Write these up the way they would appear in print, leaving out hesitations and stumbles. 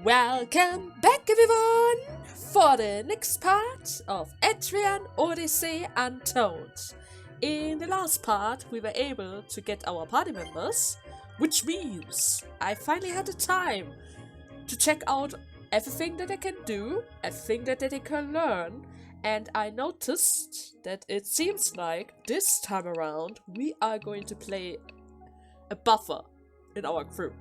Welcome back, everyone, for the next part of Etrian Odyssey Untold. In the last part, we were able to get our party members, which means I finally had the time to check out everything that they can do, everything that they can learn, and I noticed that it seems like this time around we are going to play a buffer in our crew.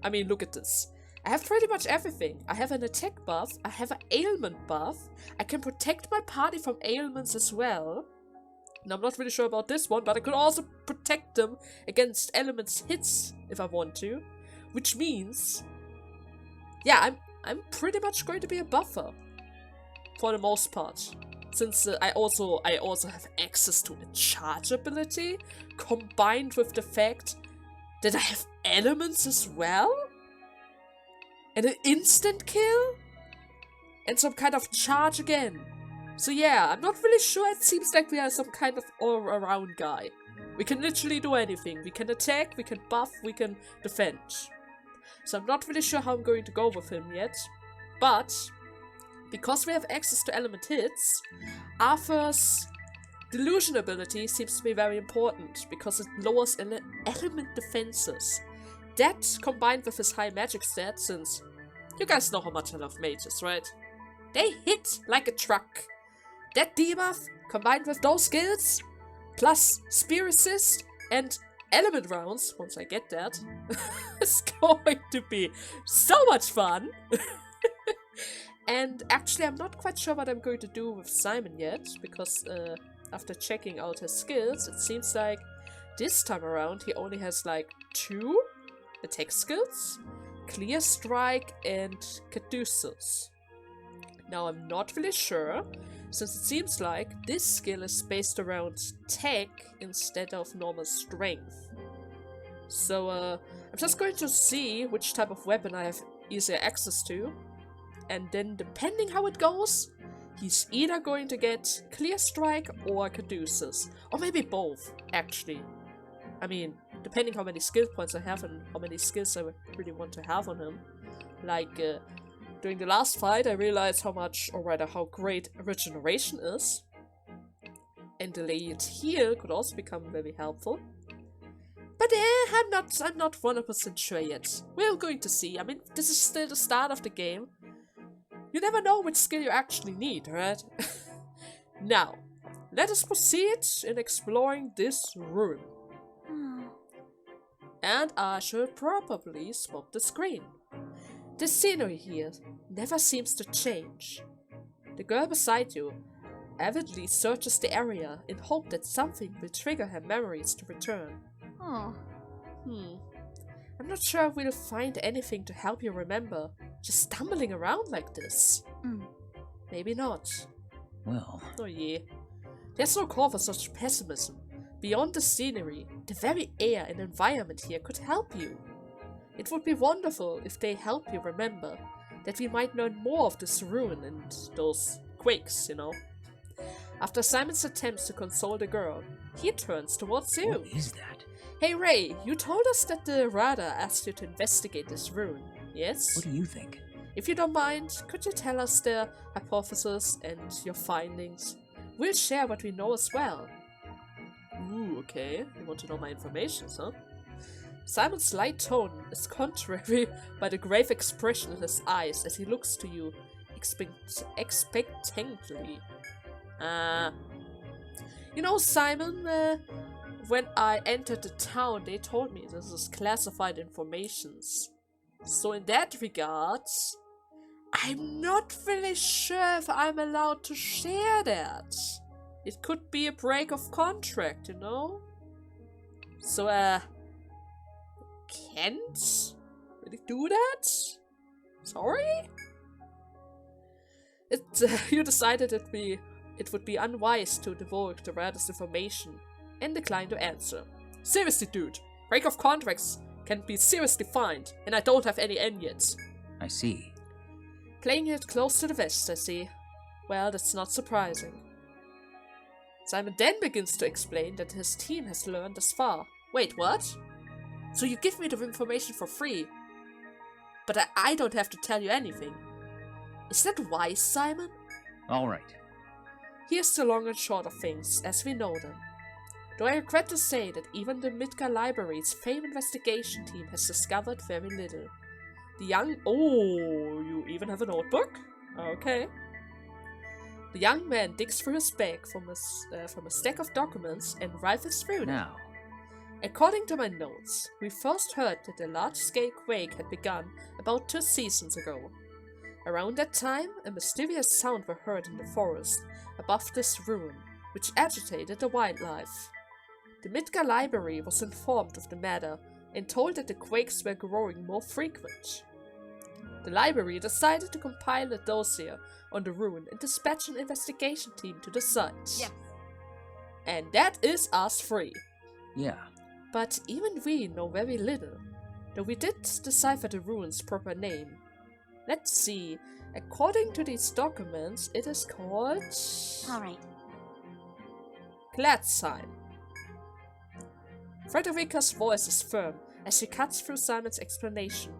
I mean, look at this. I have pretty much everything. I have an attack buff, I have an ailment buff, I can protect my party from ailments as well. And I'm not really sure about this one, but I could also protect them against elements hits if I want to. Which means, yeah, I'm pretty much going to be a buffer. For the most part. Since I also have access to a charge ability, combined with the fact that I have elements as well? And an instant kill? And some kind of charge again. So yeah, I'm not really sure. It seems like we are some kind of all-around guy. We can literally do anything. We can attack, we can buff, we can defend. So I'm not really sure how I'm going to go with him yet. But, because we have access to element hits, Arthur's delusion ability seems to be very important, because it lowers element defenses. That, combined with his high magic stat, since you guys know how much I love mages, right? They hit like a truck. That debuff, combined with those skills, plus spear assist and element rounds, once I get that, is going to be so much fun. And actually, I'm not quite sure what I'm going to do with Simon yet, because after checking out his skills, it seems like this time around he only has like 2 attack skills, Clear Strike and Caduceus. Now I'm not really sure, since it seems like this skill is based around tech instead of normal strength. So I'm just going to see which type of weapon I have easier access to, and then depending how it goes, he's either going to get Clear Strike or Caduceus, or maybe both, actually. I mean, depending how many skill points I have and how many skills I really want to have on him. Like, during the last fight I realized how much, or rather how great regeneration is. And delayed heal could also become very helpful. But I'm not 100% sure yet. We're going to see. I mean, this is still the start of the game. You never know which skill you actually need, right? Now, let us proceed in exploring this room. And I should probably swap the screen. The scenery here never seems to change. The girl beside you avidly searches the area in hope that something will trigger her memories to return. Oh. I'm not sure we'll find anything to help you remember, just stumbling around like this. Maybe not. Well... Oh yeah. There's no call for such pessimism. Beyond the scenery, the very air and environment here could help you. It would be wonderful if they help you remember that we might learn more of this ruin and those quakes, you know. After Simon's attempts to console the girl, he turns towards you. What is that? Hey Ray, you told us that the Radar asked you to investigate this ruin, yes? What do you think? If you don't mind, could you tell us their hypothesis and your findings? We'll share what we know as well. Ooh, okay. You want to know my information, huh? Simon's light tone is contrary by the grave expression in his eyes as he looks to you expectantly. You know, Simon, when I entered the town, they told me this is classified informations. So in that regard, I'm not really sure if I'm allowed to share that. It could be a break of contract, you know? So, can't really do that? Sorry? You decided it would be unwise to divulge the rarest information, and declined to answer. Seriously, dude, break of contracts can be seriously fined, and I don't have any N yet. I see. Playing it close to the vest, I see. Well, that's not surprising. Simon then begins to explain that his team has learned thus far. Wait, what? So you give me the information for free? but I don't have to tell you anything. Is that wise, Simon? All right. Here's the long and short of things, as we know them. Though I regret to say that even the Midgar Library's famed investigation team has discovered very little. The young... Oh, you even have a notebook? Okay. The young man digs through his bag from a stack of documents and rifles through them. Now. According to my notes, we first heard that the large-scale quake had begun about 2 seasons ago. Around that time, a mysterious sound was heard in the forest above this ruin, which agitated the wildlife. The Midgar Library was informed of the matter and told that the quakes were growing more frequent. The library decided to compile a dossier on the ruin and dispatch an investigation team to the site. Yes. And that is us 3. Yeah. But even we know very little, though we did decipher the ruin's proper name. Let's see, according to these documents, it is called... Alright. Gladsheim. Frederica's voice is firm as she cuts through Simon's explanation.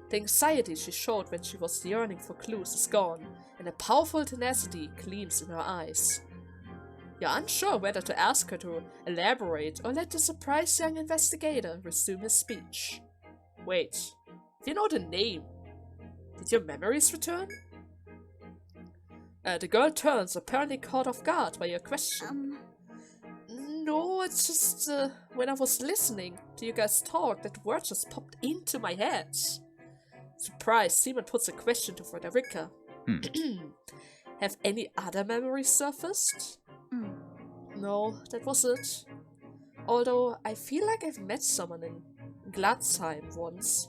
The anxiety she showed when she was yearning for clues is gone, and a powerful tenacity gleams in her eyes. You're unsure whether to ask her to elaborate or let the surprised young investigator resume his speech. Wait, if you know the name, did your memories return? The girl turns, apparently caught off guard by your question. No, it's just when I was listening to you guys talk, that word just popped into my head. Surprised, Simon puts a question to Frederica. Have any other memories surfaced? No, that was it. Although I feel like I've met someone in Gladsheim once.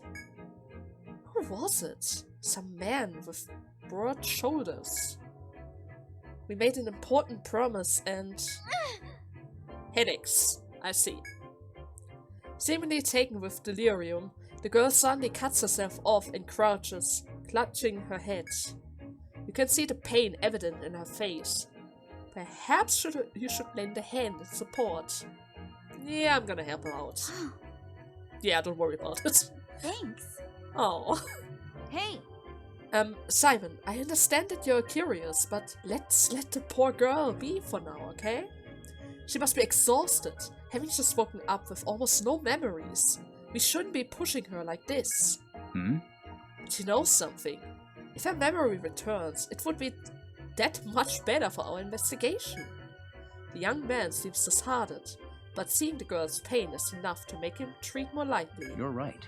Who was it? Some man with broad shoulders. We made an important promise and... Headaches, I see. Seemingly taken with delirium, the girl suddenly cuts herself off and crouches, clutching her head. You can see the pain evident in her face. Perhaps you should lend a hand in support. Yeah, I'm gonna help her out. Yeah, don't worry about it. Thanks. Oh. Hey. Simon, I understand that you're curious, but let's let the poor girl be for now, okay? She must be exhausted, having just woken up with almost no memories. We shouldn't be pushing her like this. But you know something? If her memory returns, it would be that much better for our investigation. The young man seems disheartened, but seeing the girl's pain is enough to make him treat more lightly. You're right.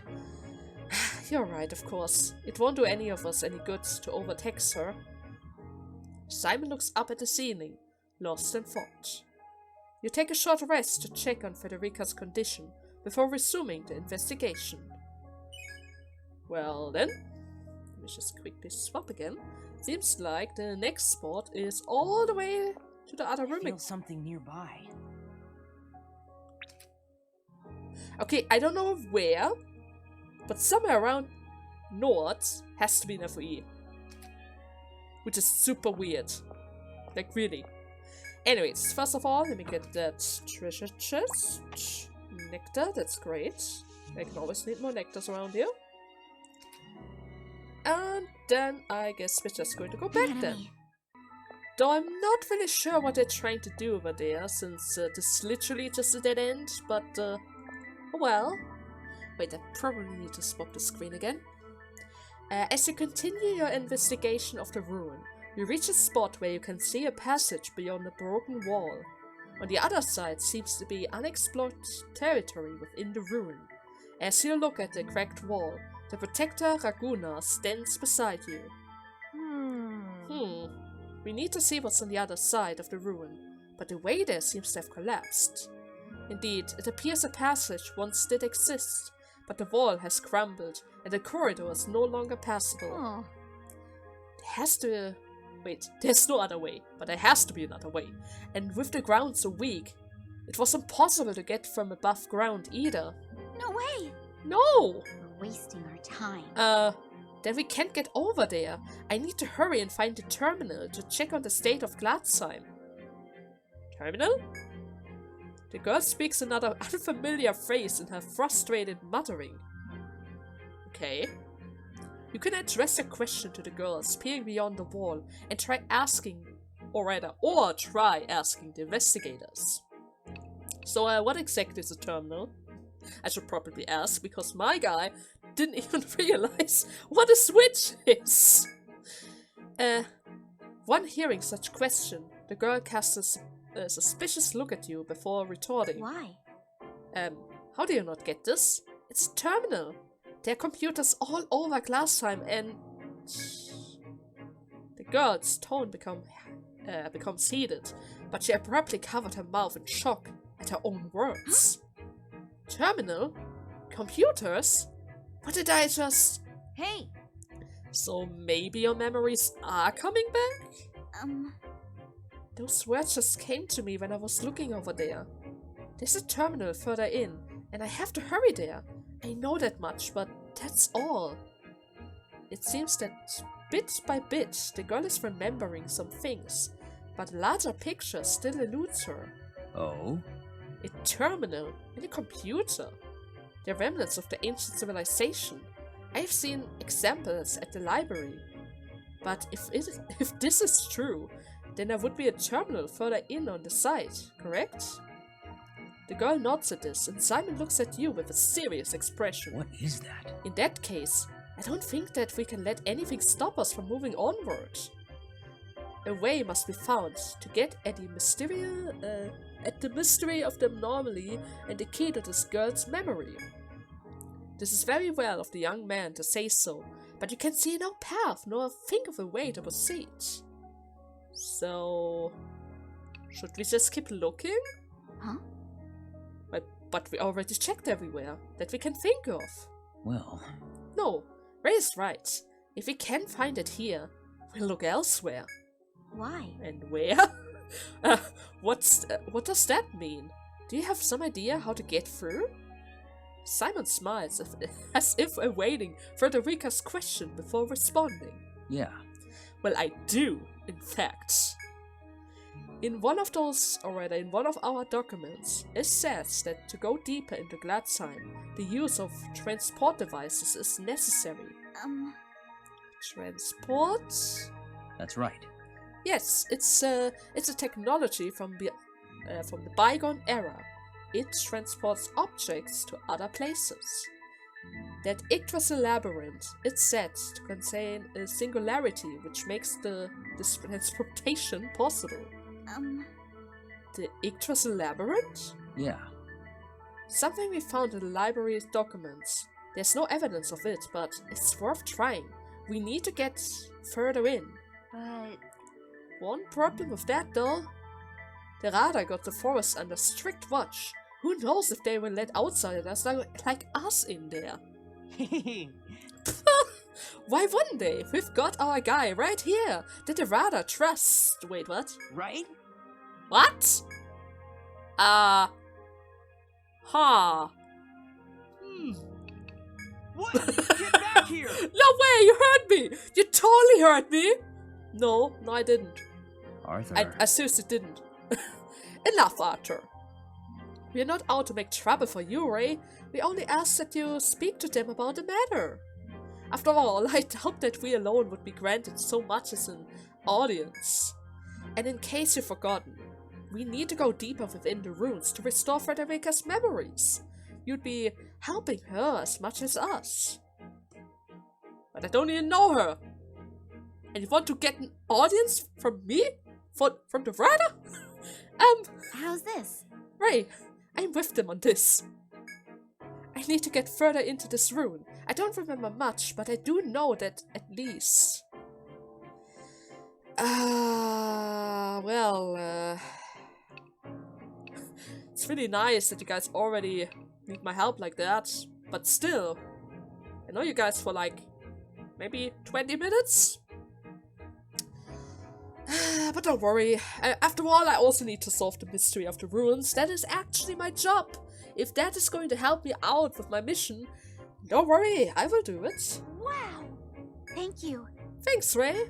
You're right, of course. It won't do any of us any good to overtax her. Simon looks up at the ceiling, lost in thought. You take a short rest to check on Frederica's condition before resuming the investigation. Well then, let me just quickly swap again. Seems like the next spot is all the way to the other room. I feel something nearby. Okay, I don't know where, but somewhere around north has to be an FOE. Which is super weird. Like, really. Anyways, first of all, let me get that treasure chest. Nectar, that's great. I can always need more nectars around here. And then I guess we're just going to go back then. Though I'm not really sure what they're trying to do over there, since this is literally just a dead end, but oh well. Wait, I probably need to swap the screen again. As you continue your investigation of the ruin, you reach a spot where you can see a passage beyond a broken wall. On the other side seems to be unexplored territory within the ruin. As you look at the cracked wall, the protector Raguna stands beside you. We need to see what's on the other side of the ruin, but the way there seems to have collapsed. Indeed, it appears a passage once did exist, but the wall has crumbled and the corridor is no longer passable. There has to... Wait, there's no other way, but there has to be another way. And with the ground so weak, it was impossible to get from above ground either. No way! No! We're wasting our time. Then we can't get over there. I need to hurry and find the terminal to check on the state of Gladsheim. Terminal? The girl speaks another unfamiliar phrase in her frustrated muttering. Okay. You can address your question to the girls peering beyond the wall and try asking the investigators. So, what exactly is a terminal? I should probably ask, because my guy didn't even realize what a switch is. One hearing such question, the girl casts a suspicious look at you before retorting. Why? How do you not get this? It's a terminal. There are computers all over Glasstime and... The girl's tone becomes heated, but she abruptly covered her mouth in shock at her own words. Terminal? Computers? What did I just... Hey! So maybe your memories are coming back? Those words just came to me when I was looking over there. There's a terminal further in, and I have to hurry there. I know that much, but that's all. It seems that bit by bit, the girl is remembering some things, but larger picture still eludes her. Oh? A terminal in a computer. They're remnants of the ancient civilization. I've seen examples at the library. But if this is true, then there would be a terminal further in on the side, correct? The girl nods at this, and Simon looks at you with a serious expression. What is that? In that case, I don't think that we can let anything stop us from moving onward. A way must be found to get at the mystery of the anomaly and the key to this girl's memory. This is very well of the young man to say so, but you can see no path nor think of a way to proceed. So... should we just keep looking? Huh? But we already checked everywhere that we can think of. Well... No, Ray is right. If we can't find it here, we'll look elsewhere. Why? And where? What does that mean? Do you have some idea how to get through? Simon smiles as if awaiting Frederica's question before responding. Yeah. Well, I do, in fact. In one of our documents, it says that to go deeper into Glasstime, the use of transport devices is necessary. Transport? That's right. Yes, it's a technology from the bygone era. It transports objects to other places. That Yggdrasil labyrinth is said to contain a singularity which makes this transportation possible. The Yggdrasil labyrinth? Yeah. Something we found in the library's documents. There's no evidence of it, but it's worth trying. We need to get further in. But... One problem with that, though. The Radar got the forest under strict watch. Who knows if they will let outsiders like us in there? Why wouldn't they? We've got our guy right here that the Radar trusts. Wait, what? Right? What? What? Get back here! No way! You heard me! You totally heard me! No, I didn't. Arthur. I seriously didn't. Enough, Arthur. We're not out to make trouble for you, Ray. We only ask that you speak to them about the matter. After all, I doubt that we alone would be granted so much as an audience. And in case you've forgotten, we need to go deeper within the ruins to restore Frederica's memories. You'd be helping her as much as us. But I don't even know her. And you want to get an audience from me? From the Radar? How's this? Ray, I'm with them on this. I need to get further into this ruin. I don't remember much, but I do know that at least... It's really nice that you guys already need my help like that, but still, I know you guys for like, maybe 20 minutes? But don't worry, after all, I also need to solve the mystery of the ruins. That is actually my job. If that is going to help me out with my mission, don't worry, I will do it. Wow! Thank you. Thanks, Ray.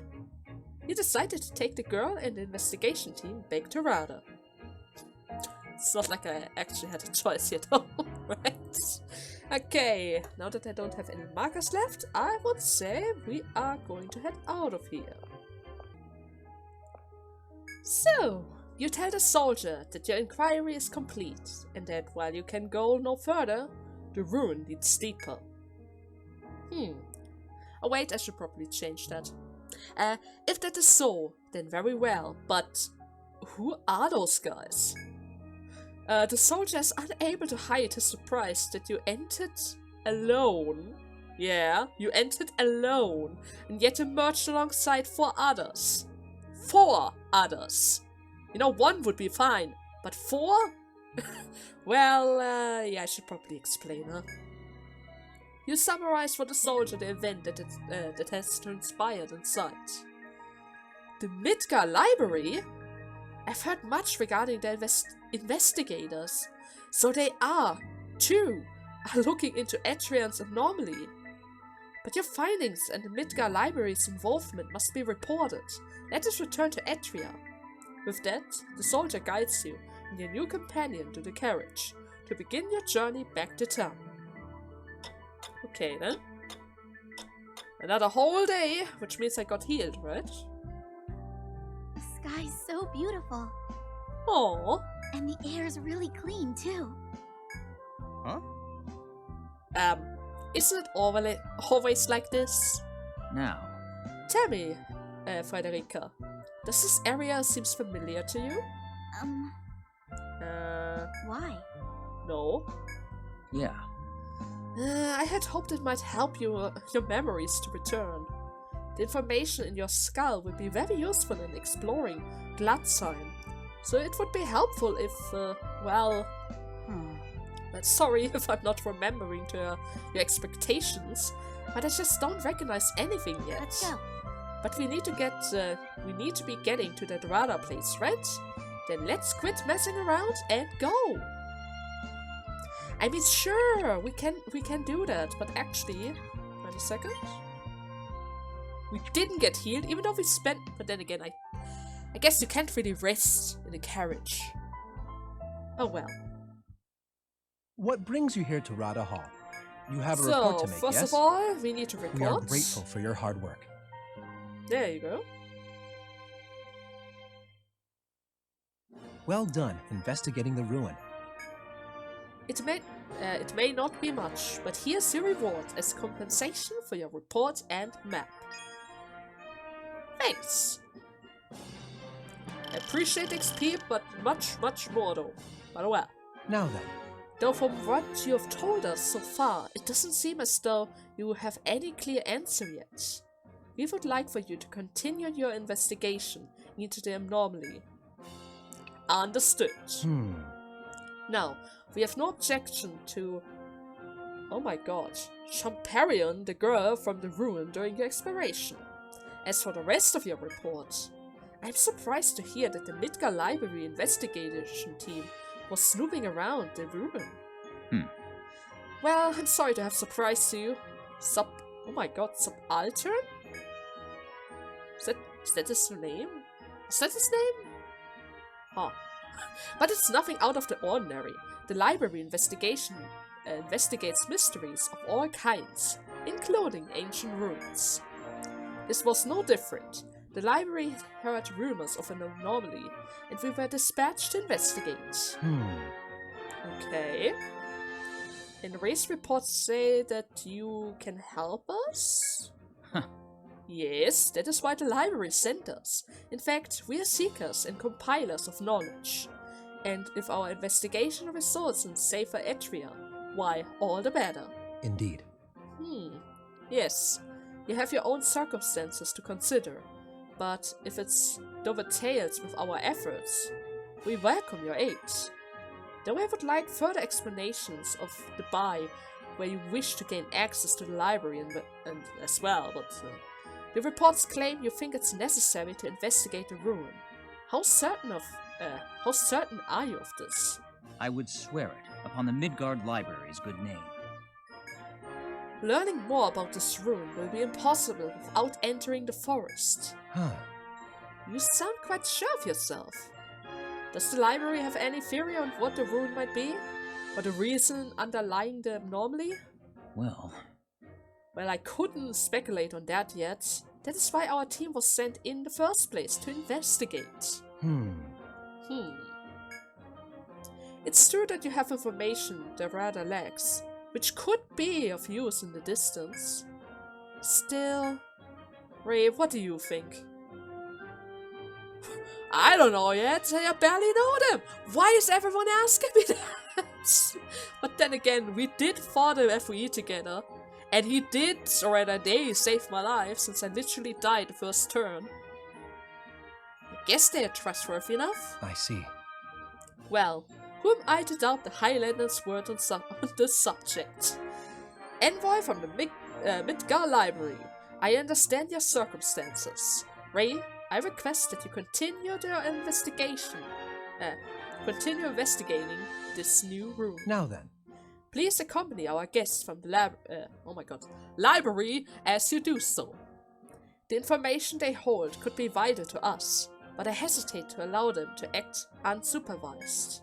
You decided to take the girl and the investigation team back to Radar. It's not like I actually had a choice yet. Right. Okay, now that I don't have any markers left, I would say we are going to head out of here. So, you tell the soldier that your inquiry is complete, and that while you can go no further, the ruin leads deeper. Oh wait, I should probably change that. If that is so, then very well, but who are those guys? The soldier is unable to hide his surprise that you entered alone. Yeah, you entered alone, and yet emerged alongside 4 others. 4 others! You know, 1 would be fine, but 4? Well, yeah, I should probably explain, huh? You summarize for the soldier the event that has transpired inside. The Midgar Library? I've heard much regarding the investigators. So they are looking into Etrian's anomaly. But your findings and the Midgar Library's involvement must be reported. Let us return to Etria. With that, the soldier guides you and your new companion to the carriage to begin your journey back to town. Okay then. Another whole day, which means I got healed, right? The sky's so beautiful. Aww. And the air's really clean, too. Huh? Isn't it always like this? Now. Tell me, Frederica, does this area seems familiar to you? Why? No. Yeah. I had hoped it might help you, your memories to return. The information in your skull would be very useful in exploring Gladsheim. So it would be helpful if, well... sorry if I'm not remembering to your expectations, but I just don't recognize anything yet. Let's go. But we need to be getting to that radar place, right? Then let's quit messing around and go! I mean, sure, we can do that, but actually... Wait a second. We didn't get healed, even though we spent... But then again, I guess you can't really rest in a carriage. Oh well. What brings you here to Rada Hall? You have a report to make, yes? So, first of all, we need to report. We are grateful for your hard work. There you go. Well done investigating the ruin. It may not be much, but here's your reward as compensation for your report and map. Thanks! I appreciate XP, but much more though. But well. Now then. Though from what you have told us so far, it doesn't seem as though you have any clear answer yet. We would like for you to continue your investigation into the anomaly. Understood. Now, we have no objection to... Oh my god. Champarion, the girl from the ruin during your exploration. As for the rest of your report, I'm surprised to hear that the Midgar Library investigation team was snooping around the ruin. Well, I'm sorry to have surprised you. Oh my god, Subaltern? Is that his name? Is that his name? Huh. But it's nothing out of the ordinary. The library investigates mysteries of all kinds, including ancient ruins. This was no different. The library heard rumors of an anomaly, and we were dispatched to investigate. Okay. And the race reports say that you can help us? Yes, that is why the library sent us. In fact, we are seekers and compilers of knowledge. And if our investigation results in safer Etria, why, all the better. Indeed. Yes, you have your own circumstances to consider. But if it's dovetails with our efforts, we welcome your aid. Though I would like further explanations of the buy where you wish to gain access to the library and as well, but the reports claim you think it's necessary to investigate the ruin. How certain are you of this? I would swear it upon the Midgard Library's good name. Learning more about this ruin will be impossible without entering the forest. You sound quite sure of yourself. Does the library have any theory on what the ruin might be? or the reason underlying them normally? Well, Well, I couldn't speculate on that yet. That is why our team was sent in the first place, to investigate. It's true that you have information that Radha lacks, which could be of use in the distance. Still... Ray, what do you think? I don't know yet, I barely know them! Why is everyone asking me that? But then again, we did fought the FOE together, and he did, or rather they, saved my life since I literally died the first turn. I guess they are trustworthy enough. I see. Well, who am I to doubt the Highlander's word on the subject? Envoy from the Midgar Library. I understand your circumstances. Ray, I request that you continue your investigation. Continue investigating this new room. Now then. Please accompany our guests from the library as you do so. The information they hold could be vital to us, but I hesitate to allow them to act unsupervised.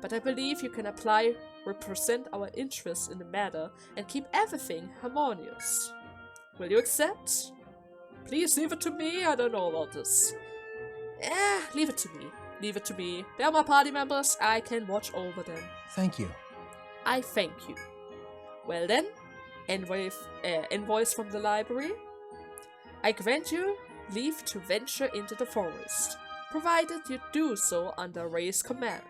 But I believe you can represent our interests in the matter and keep everything harmonious. Will you accept? Please leave it to me, I don't know about this. Leave it to me. Leave it to me. They are my party members, I can watch over them. Thank you. I thank you. Well then, envoys from the library. I grant you leave to venture into the forest, provided you do so under Ray's command.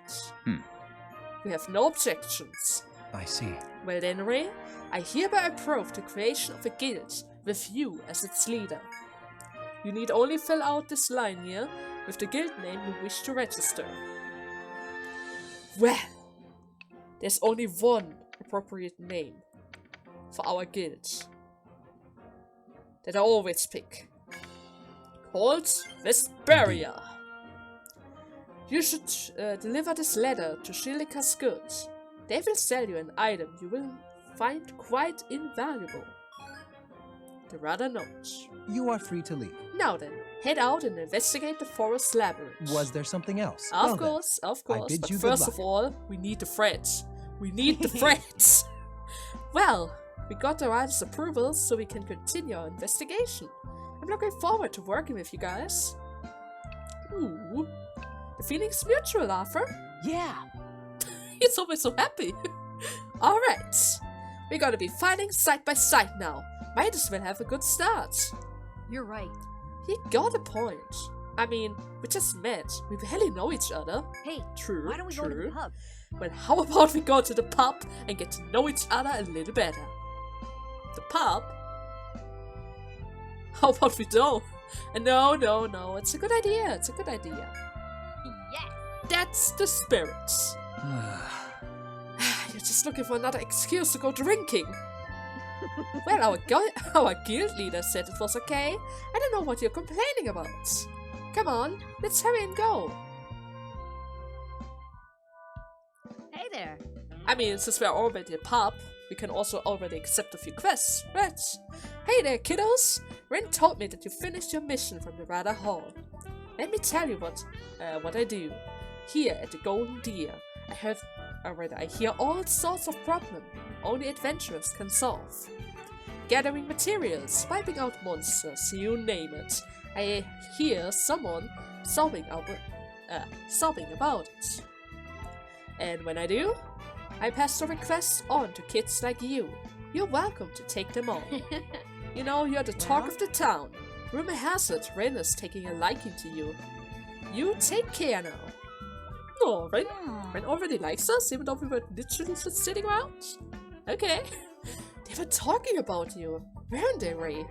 We have no objections. I see. Well then, Ray, I hereby approve the creation of a guild with you as its leader. You need only fill out this line here with the guild name you wish to register. Well, there's only one appropriate name for our guild that I always pick. Called Vesperia. You should deliver this letter to Shilika's goods. They will sell you an item you will find quite invaluable. The Radha notes. You are free to leave. Now then, head out and investigate the forest labyrinth. Was there something else? Of course. bid But you good first luck. of all, we need the threads. We need the threads. Well, we got the Radha's approval, so we can continue our investigation. I'm looking forward to working with you guys. Ooh, the feeling's mutual, Arthur. Yeah. He's always so happy. Alright, we're gonna be fighting side by side now. Might as well have a good start. You're right. He got a point. I mean, we just met. We barely know each other. Hey, True, why don't we go to the pub? Well, how about we go to the pub and get to know each other a little better? The pub? How about we don't? No. It's a good idea. Yes. That's the spirit. You're just looking for another excuse to go drinking. Well, our guild leader said it was okay. I don't know what you're complaining about. Come on, let's hurry and go. Hey there. I mean, since we're already a pub, we can also already accept a few quests, right? Hey there, kiddos! Ren told me that you finished your mission from the Radha Hall. Let me tell you what I do. Here at the Golden Deer, I hear all sorts of problems only adventurers can solve. Gathering materials, wiping out monsters, you name it. I hear someone sobbing about it. And when I do, I pass the requests on to kids like you. You're welcome to take them on. You know, you're the talk of the town. Rumor has it Ren is taking a liking to you. You take care now. Oh, Ren already likes us, even though we were literally just sitting around? Okay. They were talking about you, weren't they, Ray?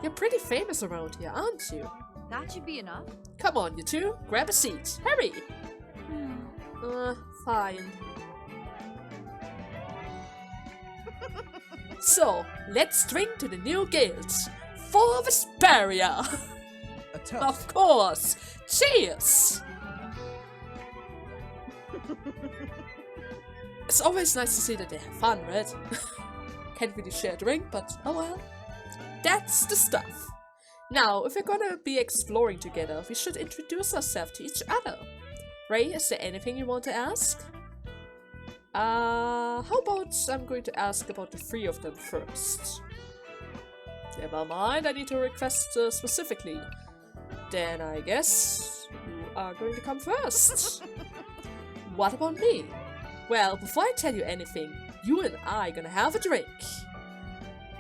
You're pretty famous around here, aren't you? That should be enough. Come on, you two. Grab a seat. Hurry! Fine. So, let's drink to the new guild. For Vesperia! A toast. Of course! Cheers! It's always nice to see that they have fun, right? Can't really share a drink, but oh well. That's the stuff. Now, if we're gonna be exploring together, we should introduce ourselves to each other. Ray, is there anything you want to ask? How about I'm going to ask about the three of them first? Never mind, I need to request specifically. Then I guess you are going to come first. What about me? Well, before I tell you anything, you and I gonna have a drink.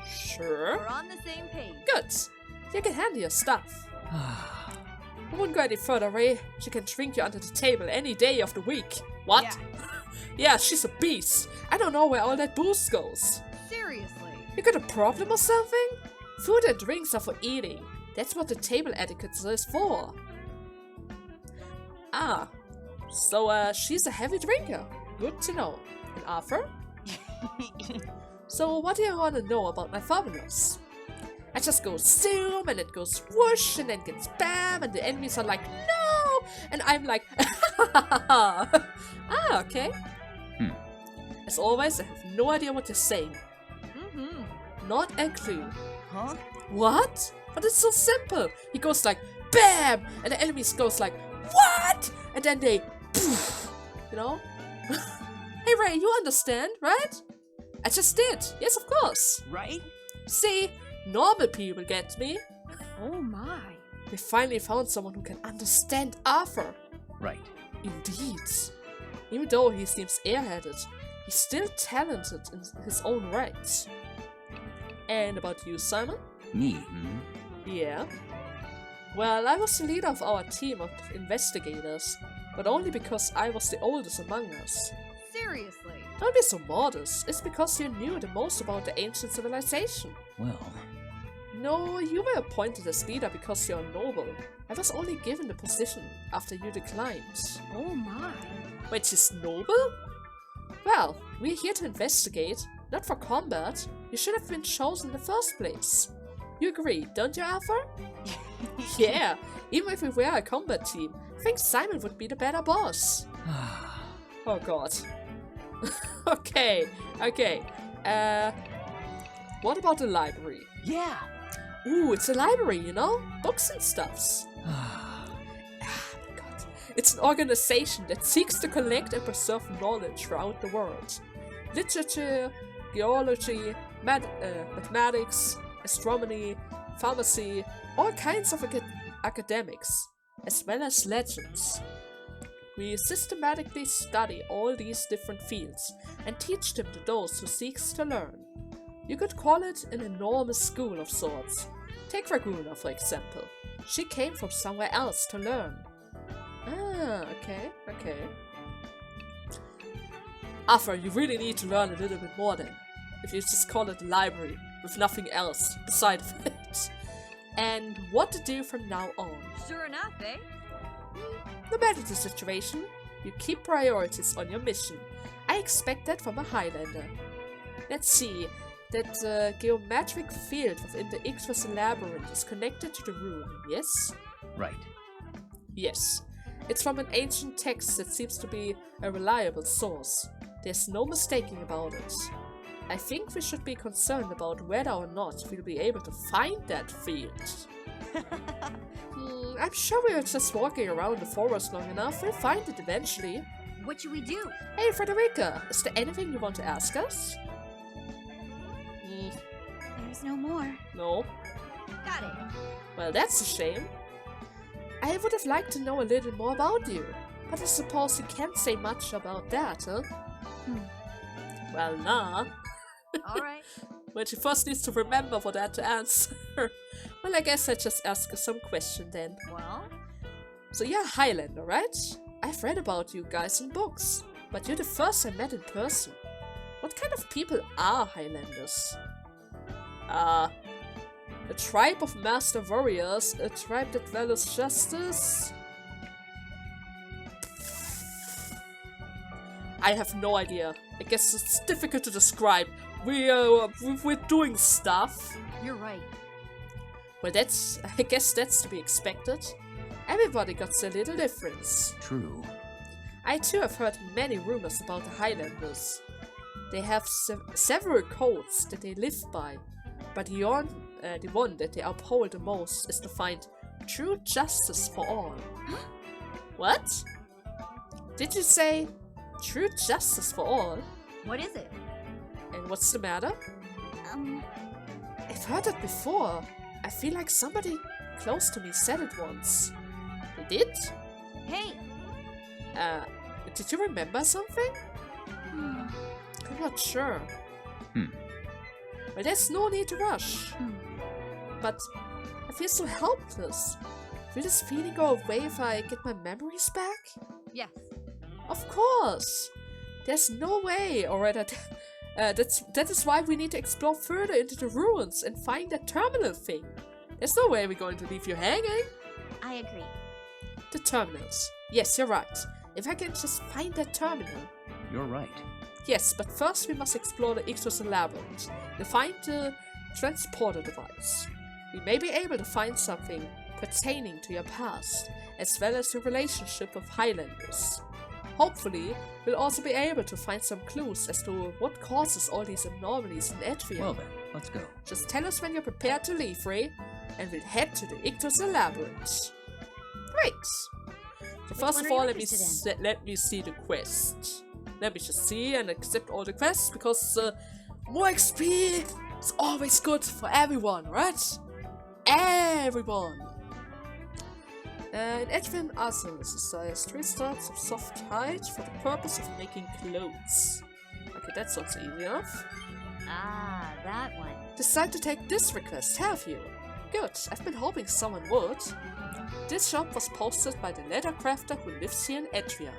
Sure? We're on the same page. Good. You can handle your stuff. I wouldn't go any further away. She can drink you under the table any day of the week. What? Yeah. Yeah, she's a beast. I don't know where all that booze goes. Seriously. You got a problem or something? Food and drinks are for eating. That's what the table etiquette is for. Ah, so she's a heavy drinker. Good to know. And Arthur? So what do you want to know about my formulas? I just go zoom and it goes whoosh and then gets bam and the enemies are like no and I'm like ah, okay. As always, I have no idea what you're saying. Not a clue. Huh? What? But it's so simple. He goes like BAM! And the enemies goes like what? And then they poof, you know? Hey Ray, you understand, right? I just did. Yes, of course. Right? See? Normal people get me. Oh my. We finally found someone who can understand Arthur. Right. Indeed. Even though he seems airheaded, he's still talented in his own right. And about you, Simon? Me, Yeah. Well, I was the leader of our team of investigators, but only because I was the oldest among us. Seriously. Don't be so modest. It's because you knew the most about the ancient civilization. Well, No, you were appointed as leader because you're noble. I was only given the position after you declined. Oh my. Wait, she's noble? Well, we're here to investigate, not for combat. You should have been chosen in the first place. You agree, don't you, Arthur? Yeah, even if we were a combat team, I think Simon would be the better boss. Oh god. Okay. What about the library? Yeah. Ooh, it's a library, you know? Books and stuffs. Ah, my god. It's an organization that seeks to collect and preserve knowledge throughout the world. Literature, geology, mathematics, astronomy, pharmacy, all kinds of academics, as well as legends. We systematically study all these different fields and teach them to those who seeks to learn. You could call it an enormous school of sorts. Take Raguna, for example. She came from somewhere else to learn. Ah, okay. Arthur, you really need to learn a little bit more then. If you just call it a library, with nothing else beside it. And what to do from now on. Sure enough, eh? No matter the situation, you keep priorities on your mission. I expect that from a Highlander. Let's see. That geometric field within the Atlus labyrinth is connected to the room, yes? right. Yes. It's from an ancient text that seems to be a reliable source. There's no mistaking about it. I think we should be concerned about whether or not we'll be able to find that field. I'm sure we're just walking around the forest long enough. We'll find it eventually. What should we do? Hey, Frederica, is there anything you want to ask us? There's no more. No. Got it. Well, that's a shame. I would have liked to know a little more about you, but I suppose you can't say much about that, huh? Well, nah. Alright. But she first needs to remember for that to answer. Well, I guess I just ask her some question then. Well, So you're a Highlander, right? I've read about you guys in books, but you're the first I met in person. What kind of people are Highlanders? A tribe of master warriors, a tribe that values justice. I have no idea. I guess it's difficult to describe. We're doing stuff. you're right. Well, I guess that's to be expected. Everybody got a little difference. True. I too have heard many rumors about the Highlanders. They have several codes that they live by, but the one that they uphold the most is to find true justice for all. What? Did you say True justice for all. What is it? And what's the matter? Um, I've heard it before. I feel like somebody close to me said it once. They did? hey! Did you remember something? Hmm. I'm not sure. Hmm. Well, there's no need to rush. Hmm. But I feel so helpless. Will this feeling go away if I get my memories back? Yes. Of course! There's no way, or rather, that is why we need to explore further into the ruins and find that terminal thing. There's no way we're going to leave you hanging. I agree. The terminals. Yes, you're right. If I can just find that terminal. You're right. Yes, but first we must explore the Atlus labyrinth and find the transporter device. We may be able to find something pertaining to your past, as well as your relationship with Highlanders. Hopefully, we'll also be able to find some clues as to what causes all these anomalies in Etrian. Well then, let's go. Just tell us when you're prepared to leave, Ray, and we'll head to the Atlus labyrinth. Great! So first one of are you all, interested let me see the quest. Let me just see and accept all the quests, because more XP is always good for everyone, right? Everyone! In Etrian Odyssey desires 3 starts of soft hide for the purpose of making clothes. Okay, that sounds easy enough. Ah, that one. Decide to take this request, have you? Good, I've been hoping someone would. This shop was posted by the leather crafter who lives here in Etrian.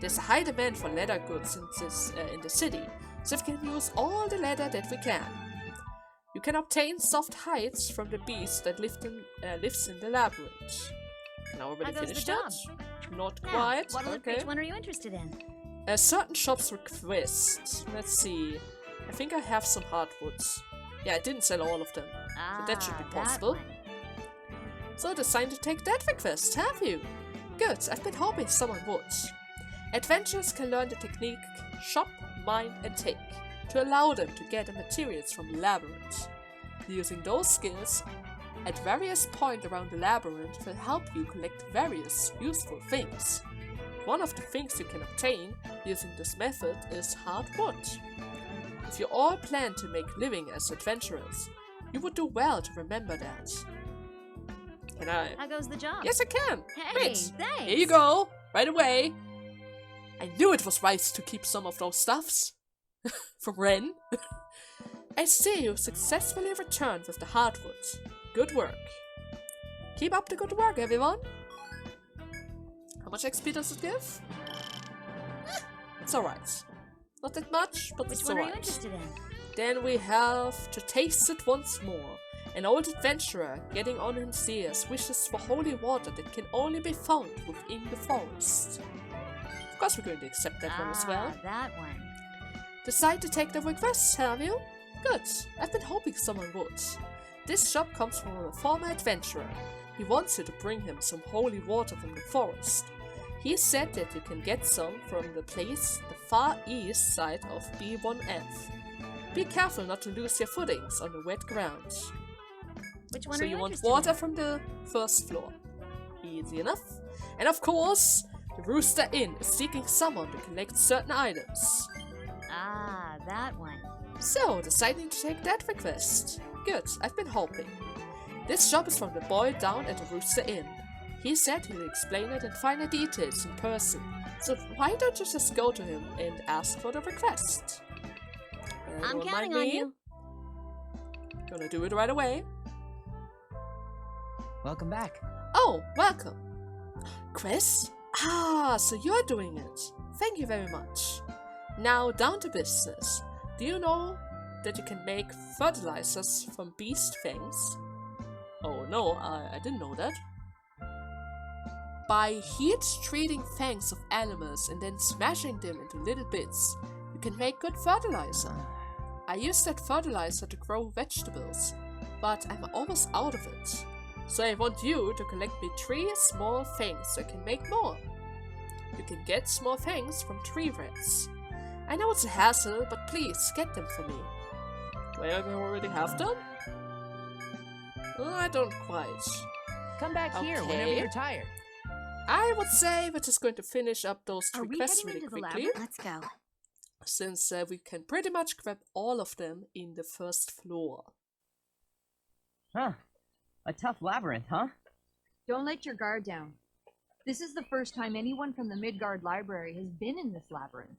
There's a high demand for leather goods in the city, so we can use all the leather that we can. You can obtain soft hides from the beast that lives in the labyrinth. Can I already How goes finish the that? job? Not Now, quite. Which Okay. one are you interested in? Certain shops request. Let's see. I think I have some hardwoods. Yeah, I didn't sell all of them. Ah, that should be that possible. one. So decide to take that request, have you? Good, I've been hoping someone would. Adventurers can learn the technique shop, mine, and take to allow them to gather materials from the labyrinth. Using those skills at various points around the labyrinth will help you collect various useful things. One of the things you can obtain using this method is hard wood. If you all plan to make living as adventurers, you would do well to remember that. Can I? How goes the job? Yes, I can! Hey, Great! thanks. Here you go! Right away! I knew it was wise to keep some of those stuffs. From Ren. I see you successfully returned with the hardwood. Good work. Keep up the good work, everyone. How much XP does it give? It's alright. Not that much, but Which it's one are you alright. interested in? Then we have to taste it once more. An old adventurer getting on his ears wishes for holy water that can only be found within the forest. Of course we're going to accept that one as well. That one. Decide to take the request, have you? Good. I've been hoping someone would. This shop comes from a former adventurer. He wants you to bring him some holy water from the forest. He said that you can get some from the place the far east side of B1F. Be careful not to lose your footings on the wet ground. Which one So are you you want interested water in? from the first floor. Easy enough. And of course, the Rooster Inn is seeking someone to collect certain items. Ah, that one. So, deciding to take that request. Good, I've been hoping. This shop is from the boy down at the Rooster Inn. He said he'll explain it in finer details in person, so why don't you just go to him and ask for the request? I'm Don't counting mind on me. you. Gonna do it right away. Welcome back. Oh, welcome. Chris? Ah, so you're doing it. Thank you very much. Now, down to business. Do you know that you can make fertilizers from beast fangs? Oh no, I didn't know that. By heat-treating fangs of animals and then smashing them into little bits, you can make good fertilizer. I use that fertilizer to grow vegetables, but I'm almost out of it. So I want you to collect me 3 small fangs so I can make more. You can get small fangs from tree rats. I know it's a hassle, but please get them for me. Do I already have them? Oh, I don't quite. Come back here whenever Okay. you're tired. I would say we're just going to finish up those Are 3 we quests heading really into the quickly, labyrinth? Let's go. since we can pretty much grab all of them in the first floor. Huh. A tough labyrinth, huh? Don't let your guard down. This is the first time anyone from the Midgard Library has been in this labyrinth.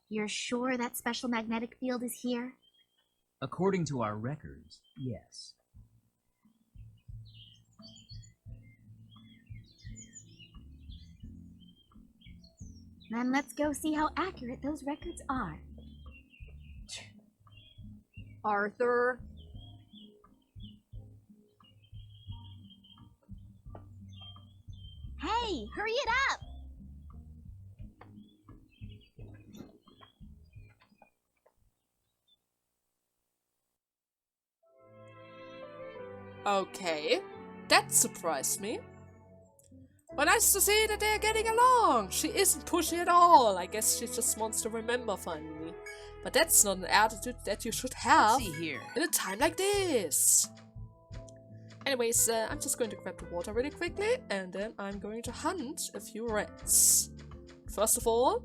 You're sure that special magnetic field is here? According to our records, yes. Then let's go see how accurate those records are. Arthur. Hey, hurry it up! Okay, that surprised me. Well, nice to see that they're getting along. She isn't pushy at all. I guess she just wants to remember finally. But that's not an attitude that you should have Let's see here. in a time like this. Anyways, I'm just going to grab the water really quickly, and then I'm going to hunt a few rats. First of all,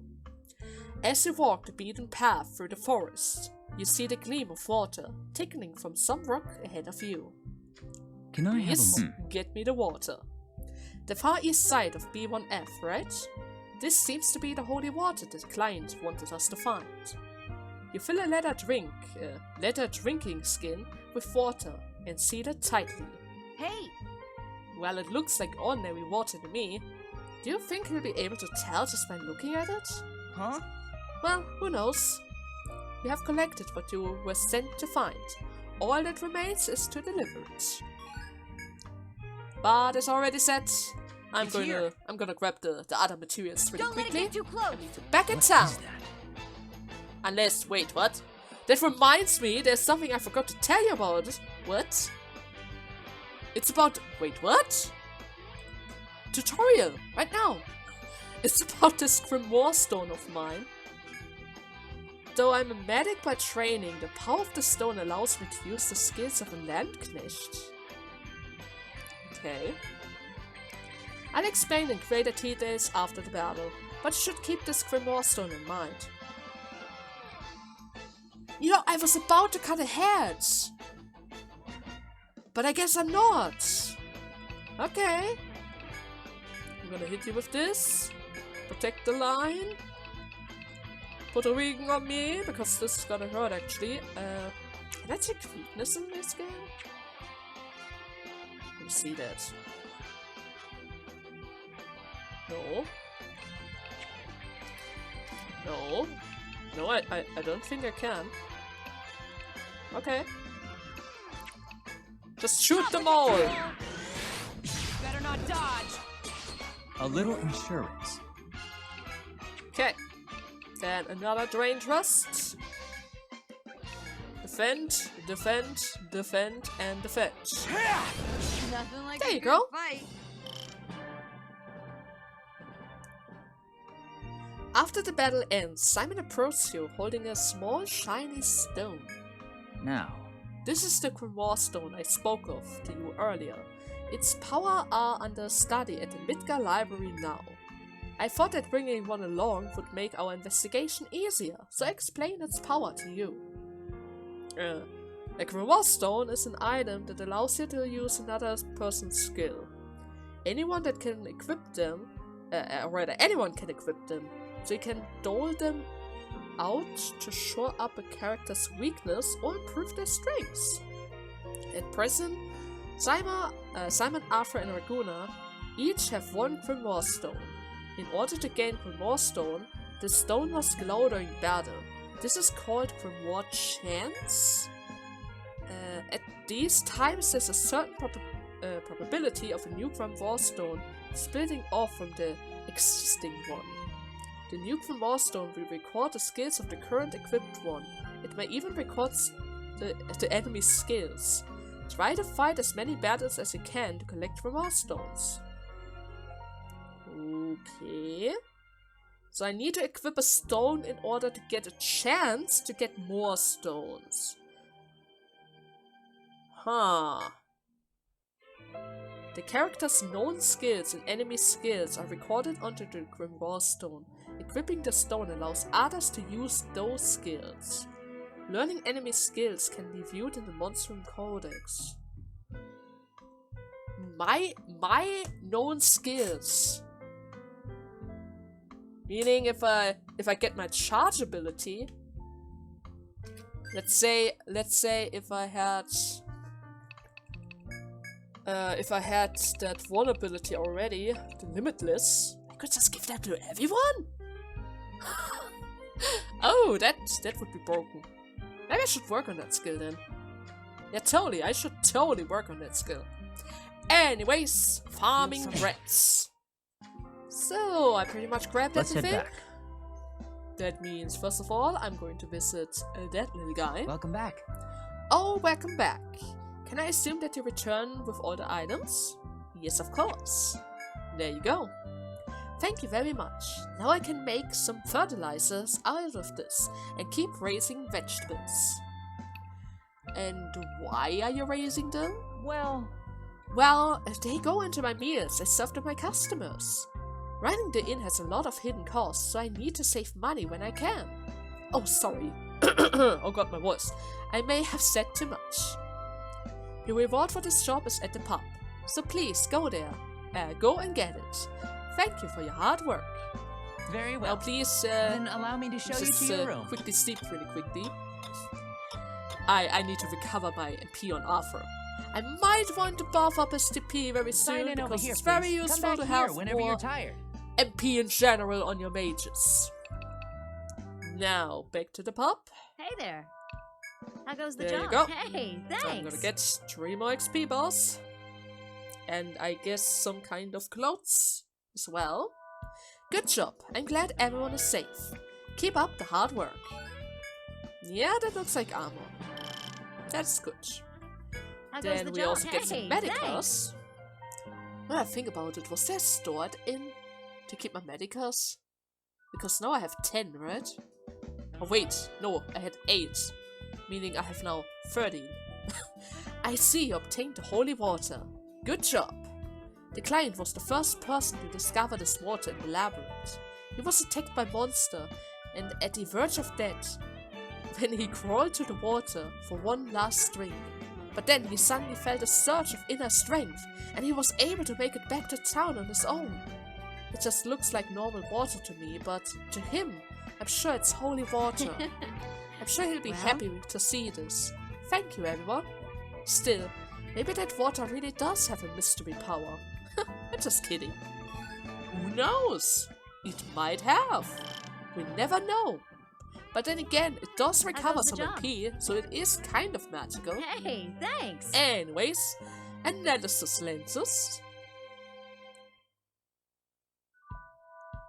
as you walk the beaten path through the forest, you see the gleam of water tickling from some rock ahead of you. Can I have a Please, look? get me the water. The far east side of B1F, right? This seems to be the holy water the client wanted us to find. You fill a leather drinking skin with water and seal it tightly. Hey, Well, it looks like ordinary water to me. Do you think you'll be able to tell just by looking at it? Huh? Well, who knows? You have collected what you were sent to find. All that remains is to deliver it. But as already said, I'm It's here. gonna grab the other materials really don't let it quickly. get too close. Back in What town. is that? Unless, wait, what? That reminds me, there's something I forgot to tell you about. What? It's about, wait, what? Tutorial, right now. It's about this Grimoire stone of mine. Though I'm a medic by training, the power of the stone allows me to use the skills of a Landknecht. Okay. I'll explain in greater details after the battle, but you should keep this Grimoire stone in mind. You know, I was about to cut ahead. But I guess I'm not. Okay. I'm gonna hit you with this. Protect the line. Put a ring on me, because this is gonna hurt actually. Can I take weakness in this game? Let me see that. No. No. No, I don't think I can. Okay. Just shoot them all! Better not dodge. A little insurance. Okay. Then another drain thrust. Defend, defend, defend, and defend. Nothing like There a you good go. fight. After the battle ends, Simon approaches you holding a small shiny stone. Now, This is the Grimoire stone I spoke of to you earlier. Its power are under study at the Midgard Library now. I thought that bringing one along would make our investigation easier, so I explain its power to you. A Grimoire stone is an item that allows you to use another person's skill. Anyone can equip them, so you can dole them out to shore up a character's weakness or improve their strengths. At present, Simon, Arthur, and Raguna each have one Grimoire stone. In order to gain Grimoire stone, the stone must glow during battle. This is called Grimoire chance. At these times, there's a certain probability of a new Grimoire stone splitting off from the existing one. The new Grimoire stone will record the skills of the current equipped one. It may even record the enemy's skills. Try to fight as many battles as you can to collect Grimoire stones. Okay. So I need to equip a stone in order to get a chance to get more stones. Huh. The character's known skills and enemy skills are recorded onto the Grimoire Stone. Equipping the stone allows others to use those skills. Learning enemy skills can be viewed in the Monstrum Codex. My known skills. Meaning if I get my charge ability, let's say if I had that one ability already, the Limitless, I could just give that to everyone? Oh, that would be broken. Maybe I should work on that skill then. Yeah, totally, I should totally work on that skill. Anyways, farming rats. So, I pretty much grabbed Let's head everything. back. That means, first of all, I'm going to visit that little guy. Welcome back. Oh, welcome back. Can I assume that you return with all the items? Yes, of course. There you go. Thank you very much. Now I can make some fertilizers out of this and keep raising vegetables. And why are you raising them? Well, They go into my meals I serve to my customers. Running the inn has a lot of hidden costs, so I need to save money when I can. Oh, sorry. Oh god, my voice. I may have said too much. Your reward for this job is at the pub, so please go there. Go and get it. Thank you for your hard work. very Now well. please, Then allow me to show you just to your room. quickly sleep really quickly. I need to recover my MP on Arthur. I might want to buff up his TP very Sign soon in over because here, it's very please. useful Come to back have here whenever more you're tired. MP in general on your mages. Now, back to the pub. Hey there. How goes the There you job? go. Hey, So thanks. I'm gonna get 3 more XP bars. And I guess some kind of clothes as well. Good job. I'm glad everyone is safe. Keep up the hard work. Yeah, that looks like armor. That's good. How goes Then the we job? also get some Hey, medicas. thanks. When I think about it, was that stored in to keep my medicas? Because now I have 10, right? Oh wait, no, I had 8. Meaning I have now 13. I see you obtained the holy water. Good job. The client was the first person to discover this water in the labyrinth. He was attacked by monster and at the verge of death when he crawled to the water for one last drink. But then he suddenly felt a surge of inner strength and he was able to make it back to town on his own. It just looks like normal water to me, but to him, I'm sure it's holy water. I'm sure he'll be Well? happy to see this. Thank you, everyone. Still, maybe that water really does have a mystery power. I'm just kidding. Who knows? It might have. We never know. But then again, it does recover goes the some job? MP, so it is kind of magical. Hey, thanks. Anyways, analysis lenses.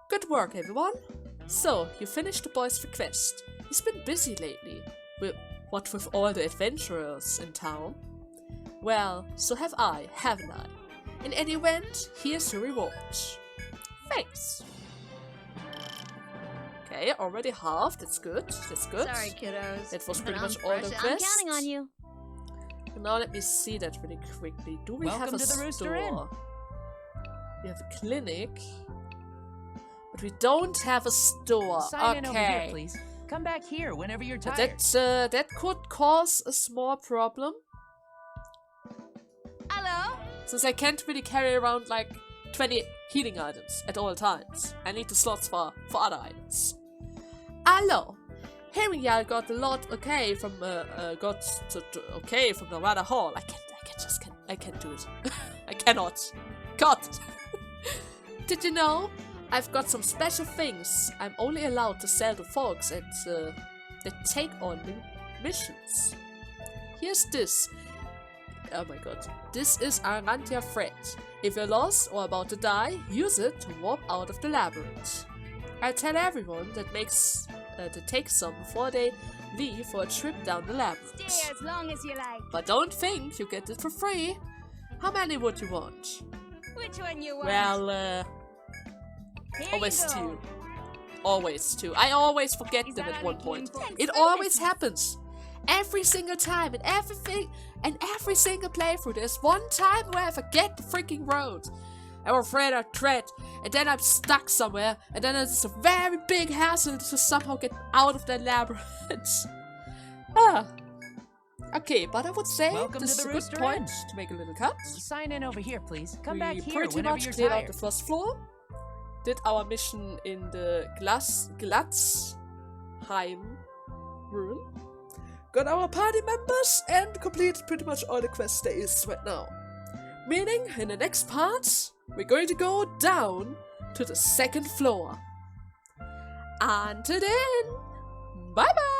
Good work, everyone. So, you finished the boy's request. He's been busy lately. What with all the adventurers in town? Well, so have I, haven't I? In any event, here's your reward. Thanks. Okay, already half. That's good. That's good. Sorry, kiddos. That was But pretty I'm much all the fresh. I'm counting quests. on you. Now let me see that really quickly. Do we have Welcome a to the Rooster Inn. store? We have a clinic, but we don't have a store. Sign in over here, Okay, please. Come back here whenever you're but tired. that could cause a small problem Hello? since I can't really carry around like 20 healing items at all times. I need the slots for other items. Hello. Hearing y'all got a lot okay from okay from the Rada Hall. I can't do it. I cannot. God. Did you know? I've got some special things I'm only allowed to sell to folks that take on missions. Here's this. Oh my god. This is Arantia Fred. If you're lost or about to die, use it to warp out of the labyrinth. I tell everyone that to take some before they leave for a trip down the labyrinth. Stay as long as you like. But don't think you get it for free. How many would you want? Which one you want? Well, Here always you go. 2. Always 2. I always forget Is them that at all one you point. came for? It always happens. every single time, and every single playthrough, there's one time where I forget the freaking road. I'm afraid I tread, and then I'm stuck somewhere, and then it's a very big hassle to somehow get out of the labyrinth. Okay, but I would say Welcome this to is the a good Rooster point Inn. to make a little cut. Sign in over here, please. Come We back here pretty whenever much you're cleared out tired. the first floor. Did our mission in the Glatzheim room. Got our party members and completed pretty much all the quests there is right now. Meaning, in the next part, we're going to go down to the second floor. Until then, bye bye!